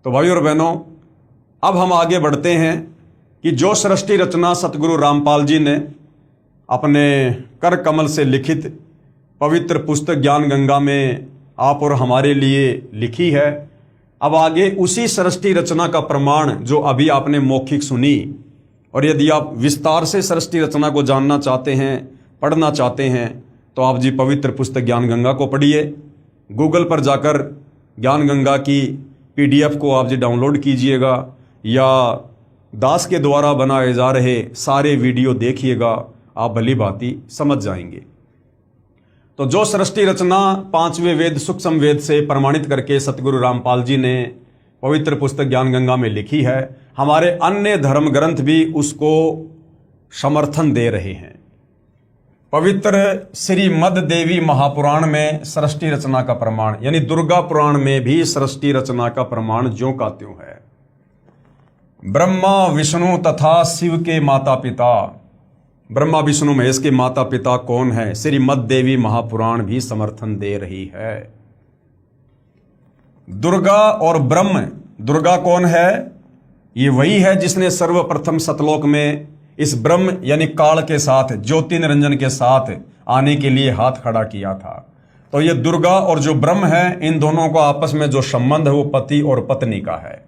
तो भाइयों और बहनों, अब हम आगे बढ़ते हैं कि जो सृष्टि रचना सतगुरु रामपाल जी ने अपने कर कमल से लिखित पवित्र पुस्तक ज्ञान गंगा में आप और हमारे लिए लिखी है, अब आगे उसी सृष्टि रचना का प्रमाण जो अभी आपने मौखिक सुनी, और यदि आप विस्तार से सृष्टि रचना को जानना चाहते हैं, पढ़ना चाहते हैं, तो आप जी पवित्र पुस्तक ज्ञान गंगा को पढ़िए। गूगल पर जाकर ज्ञान गंगा की PDF को आप जी डाउनलोड कीजिएगा, या दास के द्वारा बनाए जा रहे सारे वीडियो देखिएगा, आप भली भांति समझ जाएंगे। तो जो सृष्टि रचना 5वें वेद सूक्ष्म वेद से प्रमाणित करके सतगुरु रामपाल जी ने पवित्र पुस्तक ज्ञान गंगा में लिखी है, हमारे अन्य धर्म ग्रंथ भी उसको समर्थन दे रहे हैं। पवित्र श्रीमद् देवी महापुराण में सृष्टि रचना का प्रमाण, यानी दुर्गा पुराण में भी सृष्टि रचना का प्रमाण ज्यों का त्यों है। ब्रह्मा विष्णु तथा शिव के माता पिता, ब्रह्मा विष्णु महेश के माता पिता कौन है, श्रीमद् देवी महापुराण भी समर्थन दे रही है। दुर्गा और ब्रह्म, दुर्गा कौन है? ये वही है जिसने सर्वप्रथम सतलोक में इस ब्रह्म यानी काल के साथ, ज्योति निरंजन के साथ आने के लिए हाथ खड़ा किया था। तो ये दुर्गा और जो ब्रह्म है, इन दोनों का आपस में जो संबंध है वो पति और पत्नी का है।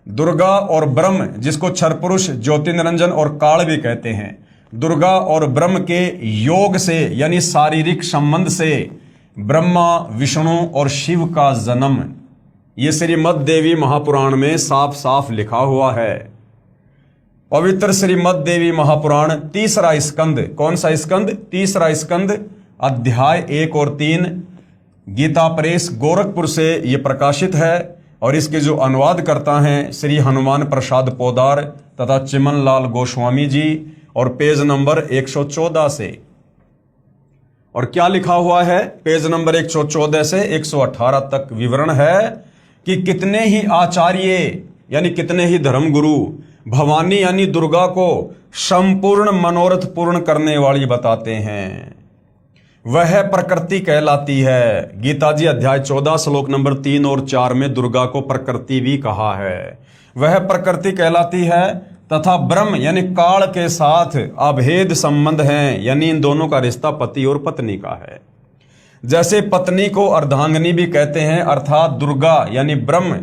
दुर्गा और ब्रह्म, जिसको क्षर पुरुष, ज्योति निरंजन और काल भी कहते हैं, दुर्गा और ब्रह्म के योग से यानी शारीरिक संबंध से ब्रह्मा विष्णु और शिव का जन्म, ये श्रीमद् देवी महापुराण में साफ साफ लिखा हुआ है। पवित्र श्रीमद् देवी महापुराण 3रा स्कंद, कौन सा स्कंद? 3रा स्कंद, अध्याय 1 और 3 गीता प्रेस गोरखपुर से ये प्रकाशित है, और इसके जो अनुवाद करता है श्री हनुमान प्रसाद पोदार तथा चिमन लाल गोस्वामी जी, और पेज नंबर 114 से। और क्या लिखा हुआ है? पेज नंबर 114 से 118 तक विवरण है कि कितने ही आचार्य यानी कितने ही धर्मगुरु भवानी यानी दुर्गा को संपूर्ण मनोरथ पूर्ण करने वाली बताते हैं। वह प्रकृति कहलाती है। गीता जी अध्याय 14 श्लोक नंबर 3 और 4 में दुर्गा को प्रकृति भी कहा है। वह प्रकृति कहलाती है तथा ब्रह्म यानी काल के साथ अभेद संबंध है, यानी इन दोनों का रिश्ता पति और पत्नी का है। जैसे पत्नी को अर्धांगिनी भी कहते हैं, अर्थात दुर्गा यानी ब्रह्म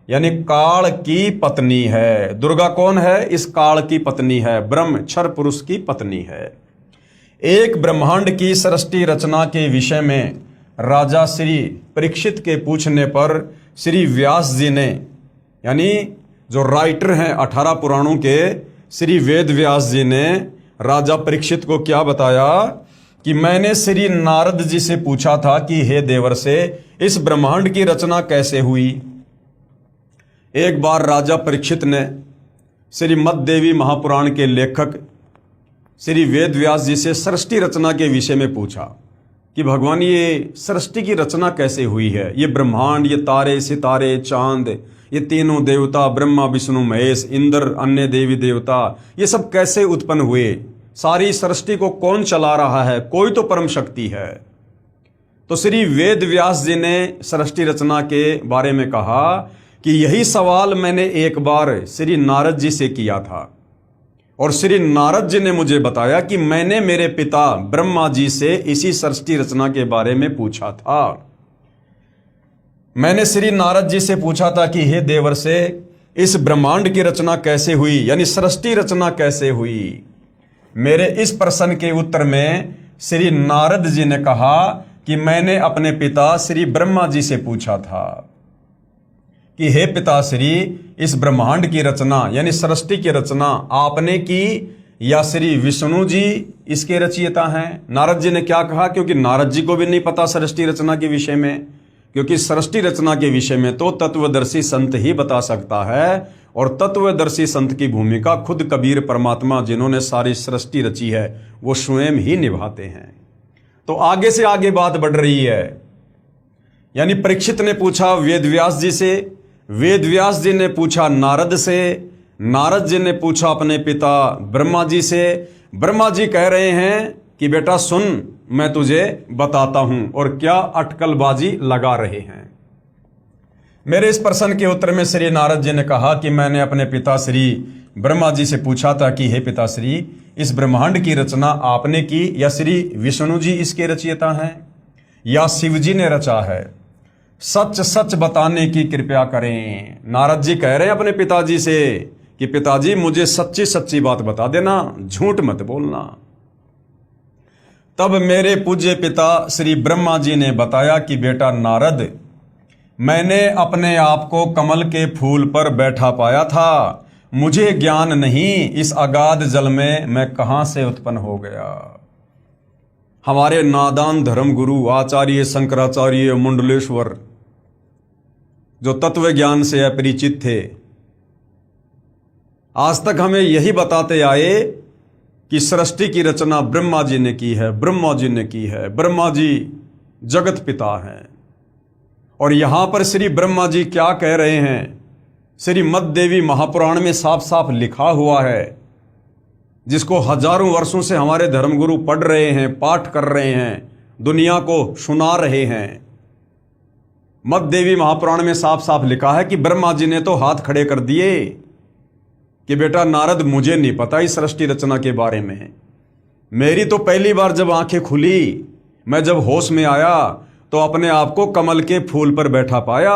यानी काल की पत्नी है। दुर्गा कौन है? इस काल की पत्नी है। ब्रह्म क्षर पुरुष की पत्नी है। एक ब्रह्मांड की सृष्टि रचना के विषय में राजा श्री परीक्षित के पूछने पर श्री व्यास जी ने, यानी जो राइटर हैं 18 पुराणों के, श्री वेद व्यास जी ने राजा परीक्षित को क्या बताया कि मैंने श्री नारद जी से पूछा था कि हे देवर से इस ब्रह्मांड की रचना कैसे हुई। एक बार राजा परीक्षित ने श्रीमद् देवी महापुराण के लेखक श्री वेद व्यास जी से सृष्टि रचना के विषय में पूछा कि भगवान ये सृष्टि की रचना कैसे हुई है, ये ब्रह्मांड, ये तारे सितारे चांद, ये तीनों देवता ब्रह्मा विष्णु महेश इंद्र अन्य देवी देवता, ये सब कैसे उत्पन्न हुए, सारी सृष्टि को कौन चला रहा है, कोई तो परम शक्ति है। तो श्री वेद व्यास जी ने सृष्टि रचना के बारे में कहा कि यही सवाल मैंने एक बार श्री नारद जी से किया था, और श्री नारद जी ने मुझे बताया कि मैंने मेरे पिता ब्रह्मा जी से इसी सृष्टि रचना के बारे में पूछा था। मैंने श्री नारद जी से पूछा था कि हे देवर से इस ब्रह्मांड की रचना कैसे हुई, यानी सृष्टि रचना कैसे हुई। मेरे इस प्रश्न के उत्तर में श्री नारद जी ने कहा कि मैंने अपने पिता श्री ब्रह्मा जी से पूछा था कि हे पिताश्री, इस ब्रह्मांड की रचना यानी सृष्टि की रचना आपने की या श्री विष्णु जी इसके रचयिता हैं। नारद जी ने क्या कहा, क्योंकि नारद जी को भी नहीं पता सृष्टि रचना के विषय में, क्योंकि सृष्टि रचना के विषय में तो तत्वदर्शी संत ही बता सकता है, और तत्वदर्शी संत की भूमिका खुद कबीर परमात्मा जिन्होंने सारी सृष्टि रची है वो स्वयं ही निभाते हैं। तो आगे से आगे बात बढ़ रही है, यानी परीक्षित ने पूछा वेदव्यास जी से, वेदव्यास जी ने पूछा नारद से, नारद जी ने पूछा अपने पिता ब्रह्मा जी से। ब्रह्मा जी कह रहे हैं कि बेटा सुन, मैं तुझे बताता हूं, और क्या अटकलबाजी लगा रहे हैं। मेरे इस प्रश्न के उत्तर में श्री नारद जी ने कहा कि मैंने अपने पिता श्री ब्रह्मा जी से पूछा था कि हे पिताश्री, इस ब्रह्मांड की रचना आपने की या श्री विष्णु जी इसके रचयिता हैं या शिव जी ने रचा है? सच सच बताने की कृपया करें। नारद जी कह रहे हैं अपने पिताजी से कि पिताजी मुझे सच्ची सच्ची बात बता देना, झूठ मत बोलना। तब मेरे पूज्य पिता श्री ब्रह्मा जी ने बताया कि बेटा नारद, मैंने अपने आप को कमल के फूल पर बैठा पाया था। मुझे ज्ञान नहीं इस अगाध जल में मैं कहां से उत्पन्न हो गया। हमारे नादान धर्म गुरु आचार्य शंकराचार्य मुंडलेश्वर जो तत्व ज्ञान से अपरिचित थे, आज तक हमें यही बताते आए कि सृष्टि की रचना ब्रह्मा जी ने की है, ब्रह्मा जी ने की है, ब्रह्मा जी जगत पिता हैं। और यहां पर श्री ब्रह्मा जी क्या कह रहे हैं? श्री मद्देवी महापुराण में साफ साफ लिखा हुआ है, जिसको हजारों वर्षों से हमारे धर्मगुरु पढ़ रहे हैं, पाठ कर रहे हैं, दुनिया को सुना रहे हैं। मद्देवी महापुराण में साफ साफ लिखा है कि ब्रह्मा जी ने तो हाथ खड़े कर दिए कि बेटा नारद, मुझे नहीं पता इस सृष्टि रचना के बारे में। मेरी तो पहली बार जब आंखें खुली, मैं जब होश में आया तो अपने आप को कमल के फूल पर बैठा पाया।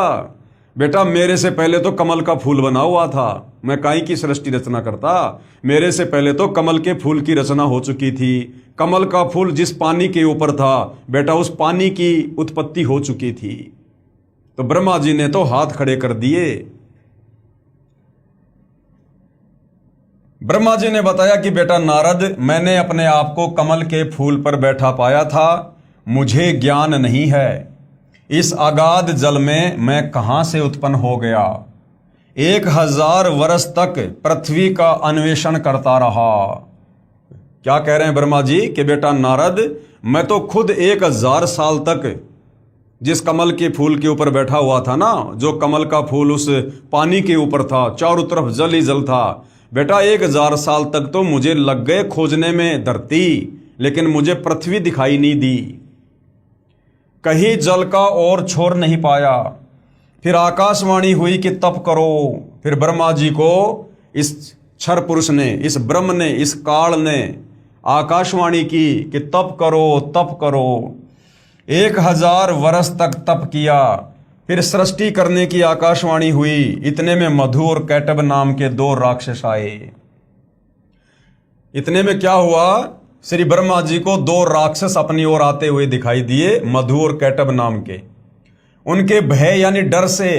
बेटा मेरे से पहले तो कमल का फूल बना हुआ था, मैं काई की सृष्टि रचना करता। मेरे से पहले तो कमल के फूल की रचना हो चुकी थी। कमल का फूल जिस पानी के ऊपर था बेटा, उस पानी की उत्पत्ति हो चुकी थी। तो ब्रह्मा जी ने तो हाथ खड़े कर दिए। ब्रह्मा जी ने बताया कि बेटा नारद, मैंने अपने आप को कमल के फूल पर बैठा पाया था। मुझे ज्ञान नहीं है इस अगाध जल में मैं कहां से उत्पन्न हो गया। 1000 वर्ष तक पृथ्वी का अन्वेषण करता रहा। क्या कह रहे हैं ब्रह्मा जी कि बेटा नारद, मैं तो खुद 1000 साल तक जिस कमल के फूल के ऊपर बैठा हुआ था ना, जो कमल का फूल उस पानी के ऊपर था, चारों तरफ जल ही जल था। बेटा 1000 साल तक तो मुझे लग गए खोजने में धरती, लेकिन मुझे पृथ्वी दिखाई नहीं दी, कहीं जल का और छोर नहीं पाया। फिर आकाशवाणी हुई कि तप करो। फिर ब्रह्मा जी को इस क्षर पुरुष ने, इस ब्रह्म ने, इस काल ने आकाशवाणी की कि तप करो, तप करो। 1000 वर्ष तक तप किया। फिर सृष्टि करने की आकाशवाणी हुई। इतने में मधु और कैटब नाम के 2 राक्षस आए। इतने में क्या हुआ? श्री ब्रह्मा जी को 2 राक्षस अपनी ओर आते हुए दिखाई दिए, मधु और कैटब नाम के। उनके भय यानी डर से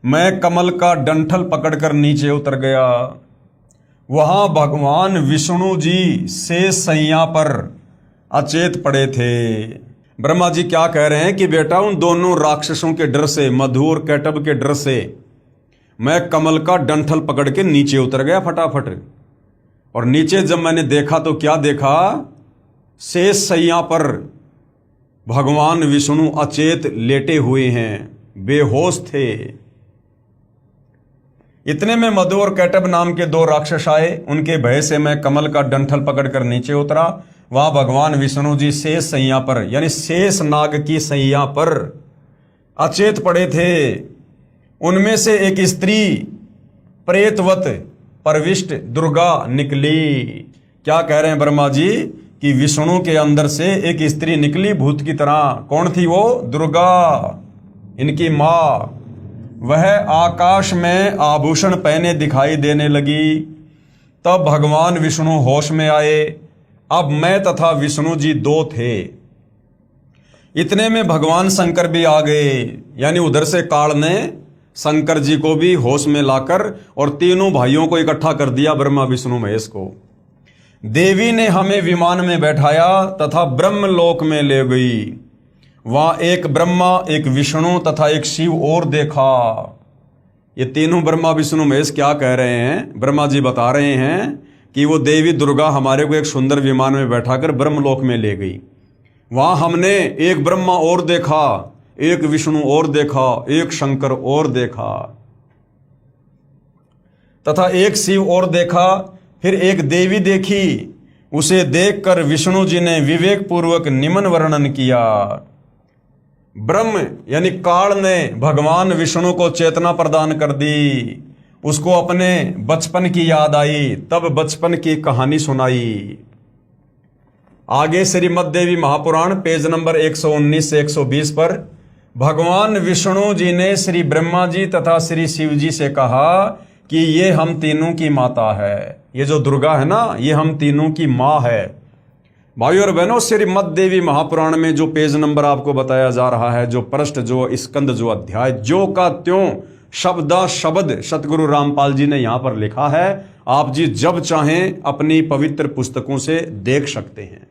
मैं कमल का डंठल पकड़कर नीचे उतर गया। वहां भगवान विष्णु जी शेष सैया पर अचेत पड़े थे। ब्रह्मा जी क्या कह रहे हैं कि बेटा उन दोनों राक्षसों के डर से, मधु और कैटब के डर से मैं कमल का डंठल पकड़ के नीचे उतर गया फटाफट। और नीचे जब मैंने देखा तो क्या देखा? शेष सैया पर भगवान विष्णु अचेत लेटे हुए हैं, बेहोश थे। इतने में मधु और कैटब नाम के 2 राक्षस आए। उनके भय से मैं कमल का डंठल पकड़कर नीचे उतरा। वहां भगवान विष्णु जी शेष सैया पर यानी शेष नाग की सैया पर अचेत पड़े थे। उनमें से एक स्त्री प्रेतवत प्रविष्ट दुर्गा निकली। क्या कह रहे हैं ब्रह्मा जी कि विष्णु के अंदर से एक स्त्री निकली भूत की तरह। कौन थी वो? दुर्गा, इनकी मां। वह आकाश में आभूषण पहने दिखाई देने लगी। तब भगवान विष्णु होश में आए। अब मैं तथा विष्णु जी 2 थे। इतने में भगवान शंकर भी आ गए, यानी उधर से काल ने शंकर जी को भी होश में लाकर और तीनों भाइयों को इकट्ठा कर दिया, ब्रह्मा विष्णु महेश को। देवी ने हमें विमान में बैठाया तथा ब्रह्मलोक में ले गई। वहां एक ब्रह्मा, एक विष्णु तथा एक शिव और देखा। ये तीनों ब्रह्मा विष्णु महेश क्या कह रहे हैं? ब्रह्मा जी बता रहे हैं कि वो देवी दुर्गा हमारे को एक सुंदर विमान में बैठाकर ब्रह्मलोक में ले गई। वहां हमने एक ब्रह्मा और देखा, एक विष्णु और देखा, एक शंकर और देखा तथा एक शिव और देखा। फिर एक देवी देखी। उसे देखकर विष्णु जी ने विवेक पूर्वक निम्न वर्णन किया। ब्रह्म यानी काल ने भगवान विष्णु को चेतना प्रदान कर दी। उसको अपने बचपन की याद आई, तब बचपन की कहानी सुनाई। आगे श्रीमद् देवी महापुराण पेज नंबर 119 से 120 पर भगवान विष्णु जी ने श्री ब्रह्मा जी तथा श्री शिव जी से कहा कि ये हम तीनों की माता है। ये जो दुर्गा है ना, ये हम तीनों की माँ है। भाइयों और बहनों, श्रीमद् देवी महापुराण में जो पेज नंबर आपको बताया जा रहा है, जो पृष्ठ, जो स्कंद, जो अध्याय, जो का त्यों शब्दा शब्द सतगुरु रामपाल जी ने यहां पर लिखा है। आप जी जब चाहें अपनी पवित्र पुस्तकों से देख सकते हैं।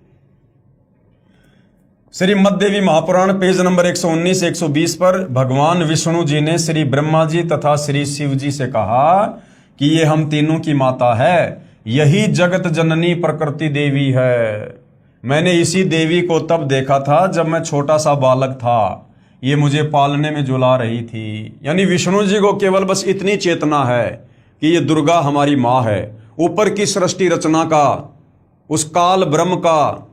श्रीमद् देवी महापुराण पेज नंबर 119 से 120 पर भगवान विष्णु जी ने श्री ब्रह्मा जी तथा श्री शिव जी से कहा कि ये हम तीनों की माता है, यही जगत जननी प्रकृति देवी है। मैंने इसी देवी को तब देखा था जब मैं छोटा सा बालक था, ये मुझे पालने में झुला रही थी। यानी विष्णु जी को केवल बस इतनी चेतना है कि ये दुर्गा हमारी माँ है। ऊपर की सृष्टि रचना का, उस काल ब्रह्म का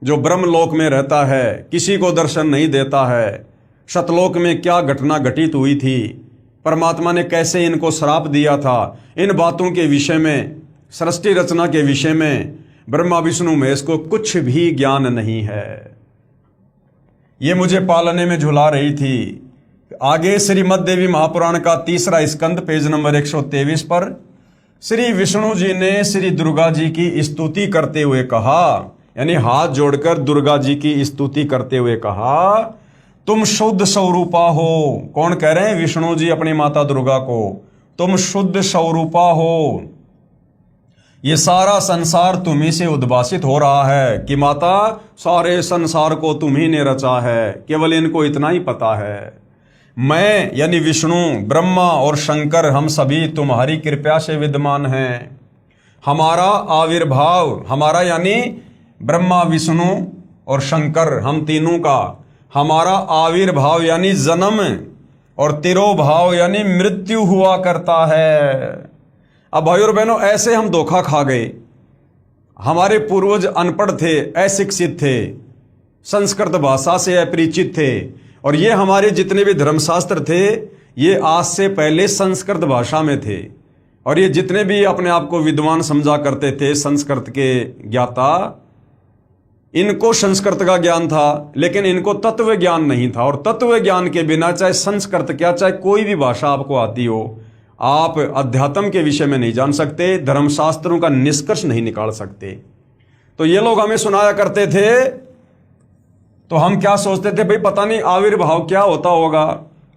जो ब्रह्मलोक में रहता है, किसी को दर्शन नहीं देता है। सतलोक में क्या घटना घटित हुई थी, परमात्मा ने कैसे इनको श्राप दिया था, इन बातों के विषय में, सृष्टि रचना के विषय में ब्रह्मा विष्णु महेश को कुछ भी ज्ञान नहीं है। ये मुझे पालने में झुला रही थी। आगे श्रीमद् देवी महापुराण का तीसरा स्कंद पेज नंबर 123 पर श्री विष्णु जी ने श्री दुर्गा जी की स्तुति करते हुए कहा, यानी हाथ जोड़कर दुर्गा जी की स्तुति करते हुए कहा, तुम शुद्ध स्वरूपा हो। कौन कह रहे हैं? विष्णु जी अपनी माता दुर्गा को, तुम शुद्ध स्वरूपा हो। ये सारा संसार तुम्ही से उद्भासित हो रहा है कि माता सारे संसार को तुम्ही ने रचा है, केवल इनको इतना ही पता है। मैं यानी विष्णु, ब्रह्मा और शंकर, हम सभी तुम्हारी कृपा से विद्यमान हैं। हमारा आविर्भाव, हमारा यानी ब्रह्मा विष्णु और शंकर, हम तीनों का हमारा आविर्भाव यानी जन्म और तिरोभाव यानी मृत्यु हुआ करता है। अब भाइयों और बहनों, ऐसे हम धोखा खा गए। हमारे पूर्वज अनपढ़ थे, अशिक्षित थे, संस्कृत भाषा से अपरिचित थे, और ये हमारे जितने भी धर्मशास्त्र थे ये आज से पहले संस्कृत भाषा में थे। और ये जितने भी अपने आप को विद्वान समझा करते थे, संस्कृत के ज्ञाता, इनको संस्कृत का ज्ञान था, लेकिन इनको तत्व ज्ञान नहीं था। और तत्व ज्ञान के बिना चाहे संस्कृत क्या, चाहे कोई भी भाषा आपको आती हो, आप अध्यात्म के विषय में नहीं जान सकते, धर्मशास्त्रों का निष्कर्ष नहीं निकाल सकते। तो ये लोग हमें सुनाया करते थे, तो हम क्या सोचते थे, भाई पता नहीं आविर्भाव क्या होता होगा।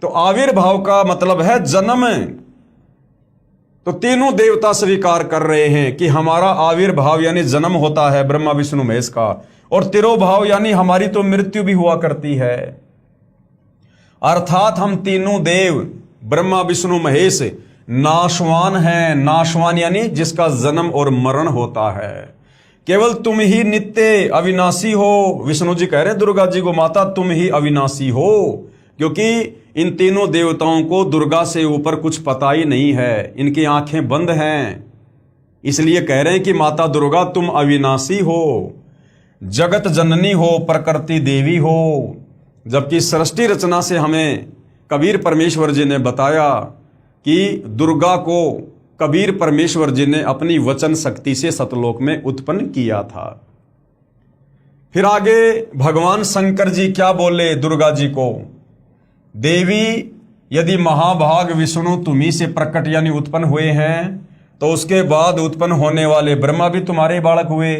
तो आविर्भाव का मतलब है जन्म। तो तीनों देवता स्वीकार कर रहे हैं कि हमारा आविर्भाव यानी जन्म होता है ब्रह्मा विष्णु महेश का, और तिरोभाव यानी हमारी तो मृत्यु भी हुआ करती है। अर्थात हम तीनों देव ब्रह्मा विष्णु महेश नाशवान हैं। नाशवान यानी जिसका जन्म और मरण होता है। केवल तुम ही नित्य अविनाशी हो। विष्णु जी कह रहे दुर्गा जी को, माता तुम ही अविनाशी हो, क्योंकि इन तीनों देवताओं को दुर्गा से ऊपर कुछ पता ही नहीं है, इनकी आंखें बंद हैं। इसलिए कह रहे हैं कि माता दुर्गा तुम अविनाशी हो, जगत जननी हो, प्रकृति देवी हो। जबकि सृष्टि रचना से हमें कबीर परमेश्वर जी ने बताया कि दुर्गा को कबीर परमेश्वर जी ने अपनी वचन शक्ति से सतलोक में उत्पन्न किया था। फिर आगे भगवान शंकर जी क्या बोले दुर्गा जी को, देवी यदि महाभाग विष्णु तुम्ही से प्रकट यानी उत्पन्न हुए हैं, तो उसके बाद उत्पन्न होने वाले ब्रह्मा भी तुम्हारे बालक हुए।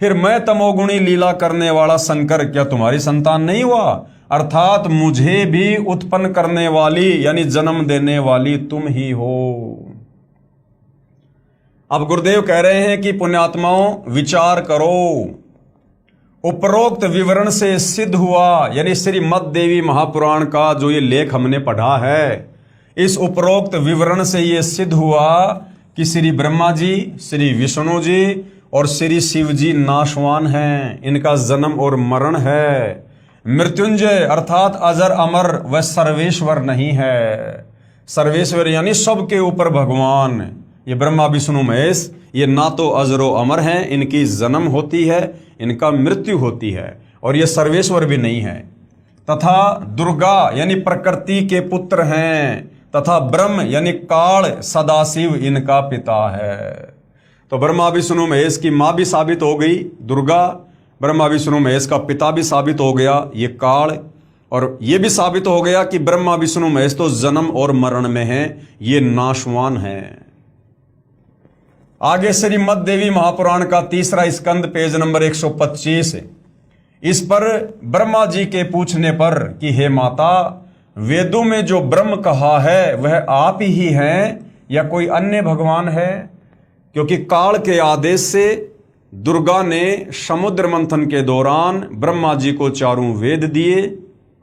फिर मैं तमोगुणी लीला करने वाला शंकर क्या तुम्हारी संतान नहीं हुआ? अर्थात मुझे भी उत्पन्न करने वाली यानी जन्म देने वाली तुम ही हो। अब गुरुदेव कह रहे हैं कि पुण्यात्माओं विचार करो। उपरोक्त विवरण से सिद्ध हुआ, यानी श्रीमद् देवी महापुराण का जो ये लेख हमने पढ़ा है, इस उपरोक्त विवरण से ये सिद्ध हुआ कि श्री ब्रह्मा जी, श्री विष्णु जी और श्री शिव जी नाशवान हैं। इनका जन्म और मरण है। मृत्युंजय अर्थात अजर अमर व सर्वेश्वर नहीं है। सर्वेश्वर यानी सबके ऊपर भगवान। ये ब्रह्मा विष्णु महेश ये ना तो अजरो अमर हैं, इनकी जन्म होती है, इनका मृत्यु होती है, और ये सर्वेश्वर भी नहीं है। तथा दुर्गा यानी प्रकृति के पुत्र हैं, तथा ब्रह्म यानी काल सदाशिव इनका पिता है। तो ब्रह्मा विष्णु महेश की मां भी साबित हो गई दुर्गा, ब्रह्मा विष्णु महेश का पिता भी साबित हो गया ये काल, और ये भी साबित हो गया कि ब्रह्मा विष्णु महेश तो जन्म और मरण में हैं, ये नाशवान हैं। आगे श्रीमद् देवी महापुराण का तीसरा स्कंद पेज नंबर 125। इस पर ब्रह्मा जी के पूछने पर कि हे माता, वेदों में जो ब्रह्म कहा है वह आप ही हैं या कोई अन्य भगवान है? क्योंकि काल के आदेश से दुर्गा ने समुद्र मंथन के दौरान ब्रह्मा जी को चारों वेद दिए,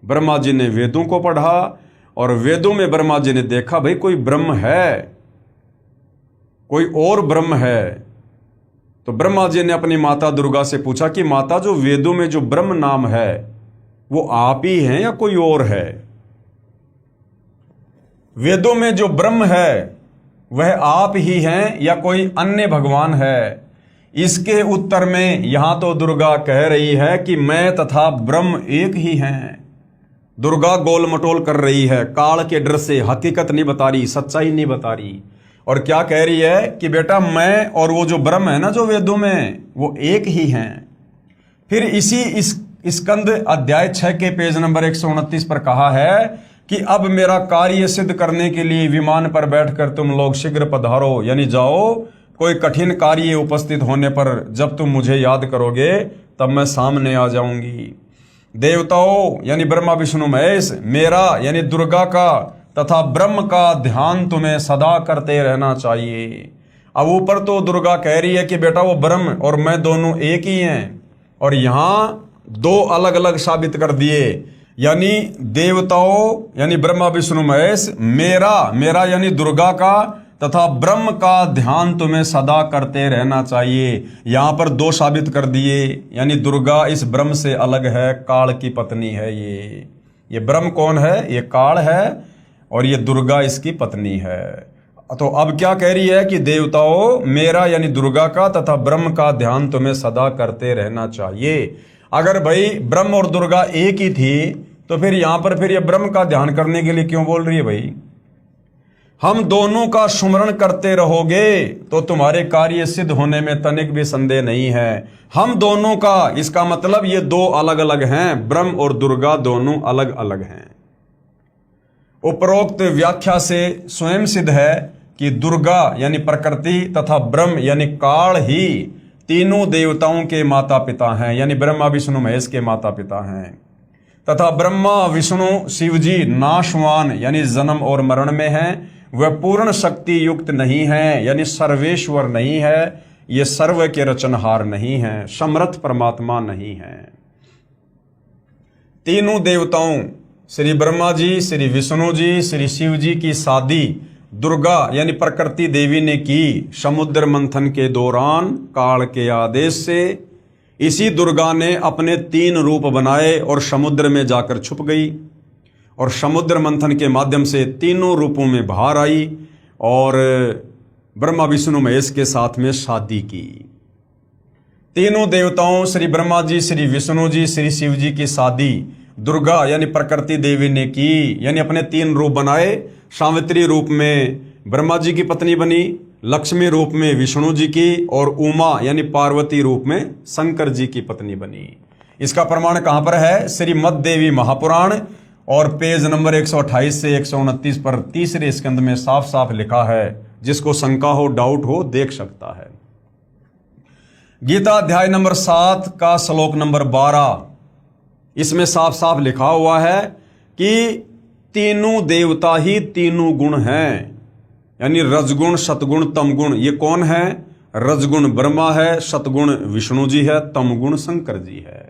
ब्रह्मा जी ने वेदों को पढ़ा और वेदों में ब्रह्मा जी ने देखा भाई कोई ब्रह्म है, कोई और ब्रह्म है। तो ब्रह्मा जी ने अपनी माता दुर्गा से पूछा कि माता, जो वेदों में जो ब्रह्म नाम है वो आप ही हैं या कोई और है? वेदों में जो ब्रह्म है वह आप ही हैं या कोई अन्य भगवान है? इसके उत्तर में यहां तो दुर्गा कह रही है कि मैं तथा ब्रह्म एक ही हैं। दुर्गा गोल मटोल कर रही है, काल के डर से हकीकत नहीं बता रही, सच्चाई नहीं बता रही। और क्या कह रही है कि बेटा मैं और वो जो ब्रह्म है ना जो वेदों में, वो एक ही हैं। फिर इसी स्कंद अध्याय 6 के पेज नंबर 129 पर कहा है कि अब मेरा कार्य सिद्ध करने के लिए विमान पर बैठकर तुम लोग शीघ्र पधारो, यानी जाओ, कोई कठिन कार्य उपस्थित होने पर जब तुम मुझे याद करोगे तब मैं सामने आ जाऊंगी। देवताओं यानी ब्रह्मा विष्णु महेश, मेरा यानी दुर्गा का तथा ब्रह्म का ध्यान तुम्हें सदा करते रहना चाहिए। अब ऊपर तो दुर्गा कह रही है कि बेटा वो ब्रह्म और मैं दोनों एक ही हैं, और यहां दो अलग अलग साबित कर दिए, यानी देवताओं यानी ब्रह्मा विष्णु महेश, मेरा यानी दुर्गा का तथा ब्रह्म का ध्यान तुम्हें सदा करते रहना चाहिए। यहां पर दो साबित कर दिए, यानी दुर्गा इस ब्रह्म से अलग है, काल की पत्नी है। ये ब्रह्म कौन है? ये काल है और ये दुर्गा इसकी पत्नी है। तो अब क्या कह रही है कि देवताओं, मेरा यानी दुर्गा का तथा ब्रह्म का ध्यान तुम्हें सदा करते रहना चाहिए। अगर भाई ब्रह्म और दुर्गा एक ही थी तो फिर यहां पर फिर ये ब्रह्म का ध्यान करने के लिए क्यों बोल रही है? भाई हम दोनों का सुमरण करते रहोगे तो तुम्हारे कार्य सिद्ध होने में तनिक भी संदेह नहीं है। हम दोनों का, इसका मतलब ये दो अलग अलग हैं, ब्रह्म और दुर्गा दोनों अलग अलग हैं। उपरोक्त व्याख्या से स्वयं सिद्ध है कि दुर्गा यानी प्रकृति तथा ब्रह्म यानी काल ही तीनों देवताओं के माता पिता हैं, यानी ब्रह्मा विष्णु महेश के माता पिता हैं। तथा ब्रह्मा विष्णु शिव जी नाशवान यानी जन्म और मरण में हैं, वह पूर्ण शक्ति युक्त नहीं है, यानी सर्वेश्वर नहीं है, ये सर्व के रचनहार नहीं है, समर्थ परमात्मा नहीं है। तीनों देवताओं श्री ब्रह्मा जी, श्री विष्णु जी, श्री शिव जी की शादी दुर्गा यानी प्रकृति देवी ने की समुद्र मंथन के दौरान काल के आदेश से। इसी दुर्गा ने अपने 3 रूप बनाए और समुद्र में जाकर छुप गई और समुद्र मंथन के माध्यम से तीनों रूपों में बाहर आई और ब्रह्मा विष्णु महेश के साथ में शादी की। तीनों देवताओं श्री ब्रह्मा जी, श्री विष्णु जी, श्री शिव जी की शादी दुर्गा यानी प्रकृति देवी ने की, यानी अपने 3 रूप बनाए। सावित्री रूप में ब्रह्मा जी की पत्नी बनी, लक्ष्मी रूप में विष्णु जी की, और उमा यानी पार्वती रूप में शंकर जी की पत्नी बनी। इसका प्रमाण कहां पर है? श्रीमद् देवी महापुराण और पेज नंबर 128 से 129 पर तीसरे स्कंद में साफ साफ लिखा है। जिसको शंका हो, डाउट हो, देख सकता है। गीता अध्याय नंबर 7 का श्लोक नंबर 12, इसमें साफ साफ लिखा हुआ है कि तीनों देवता ही तीनों गुण हैं, यानी रजगुण, सतगुण, तमगुण। ये कौन है? रजगुण ब्रह्मा है, सतगुण विष्णु जी है, तमगुण शंकर जी है।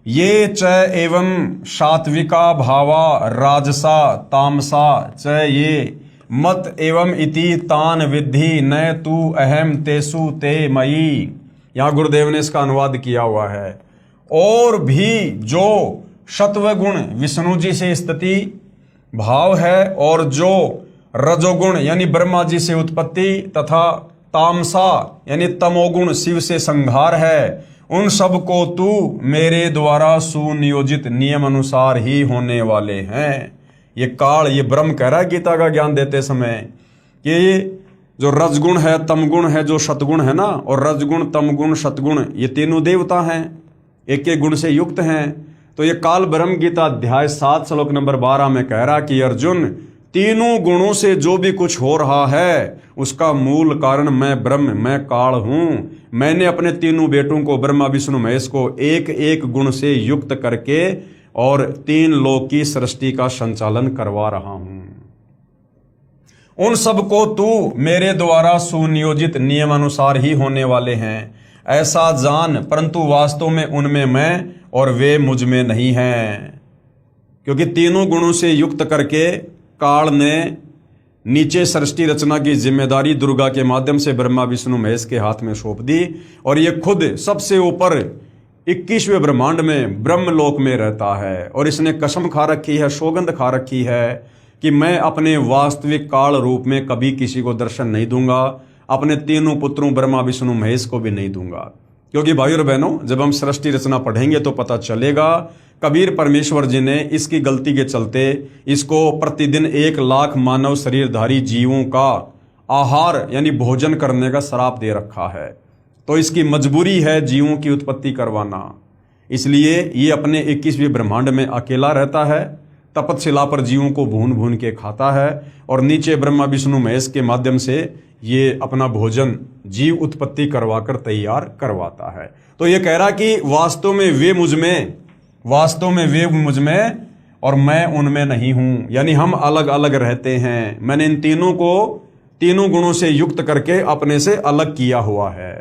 ये च एवं सात्विका भावा राजसा तामसा च ये मत एवं इति तान विद्धि न तू अहम तेसु ते मयि। यहां गुरुदेव ने इसका अनुवाद किया हुआ है। और भी जो सत्वगुण विष्णु जी से स्थिति भाव है और जो रजोगुण यानी ब्रह्मा जी से उत्पत्ति तथा तामसा यानी तमोगुण शिव से संहार है, उन सब को तू मेरे द्वारा सुनियोजित नियम अनुसार ही होने वाले हैं। ये काल, ये ब्रह्म कह रहा है गीता का ज्ञान देते समय कि जो रजगुण है, तमगुण है, जो सतगुण है ना, और रजगुण, तमगुण, सतगुण, ये तीनों देवता हैं, एक एक गुण से युक्त हैं। तो ये काल ब्रह्म गीता अध्याय 7 श्लोक नंबर 12 में कह रहा कि अर्जुन, तीनों गुणों से जो भी कुछ हो रहा है उसका मूल कारण मैं ब्रह्म, मैं काल हूं। मैंने अपने तीनों बेटों को, ब्रह्मा विष्णु महेश को, एक एक गुण से युक्त करके और 3 लोक की सृष्टि का संचालन करवा रहा हूं। उन सबको तू मेरे द्वारा सुनियोजित नियम अनुसार ही होने वाले हैं, ऐसा जान, परंतु वास्तव में उनमें मैं और वे मुझ में नहीं हैं। क्योंकि तीनों गुणों से युक्त करके काल ने नीचे सृष्टि रचना की जिम्मेदारी दुर्गा के माध्यम से ब्रह्मा विष्णु महेश के हाथ में सौंप दी, और ये खुद सबसे ऊपर 21वें ब्रह्मांड में ब्रह्मलोक में रहता है। और इसने कसम खा रखी है, सौगंध खा रखी है कि मैं अपने वास्तविक काल रूप में कभी किसी को दर्शन नहीं दूंगा, अपने तीनों पुत्रों ब्रह्मा विष्णु महेश को भी नहीं दूंगा। क्योंकि भाई और बहनों, जब हम सृष्टि रचना पढ़ेंगे तो पता चलेगा कबीर परमेश्वर जी ने इसकी गलती के चलते इसको प्रतिदिन 1 लाख मानव शरीरधारी जीवों का आहार यानी भोजन करने का श्राप दे रखा है। तो इसकी मजबूरी है जीवों की उत्पत्ति करवाना। इसलिए ये अपने 21वें ब्रह्मांड में अकेला रहता है, तपतशिला पर जीवों को भून भून के खाता है, और नीचे ब्रह्मा विष्णु महेश के माध्यम से ये अपना भोजन जीव उत्पत्ति करवाकर तैयार करवाता है। तो ये कह रहा कि वास्तव में वे मुझ में और मैं उनमें नहीं हूं, यानी हम अलग अलग रहते हैं। मैंने इन तीनों को तीनों गुणों से युक्त करके अपने से अलग किया हुआ है।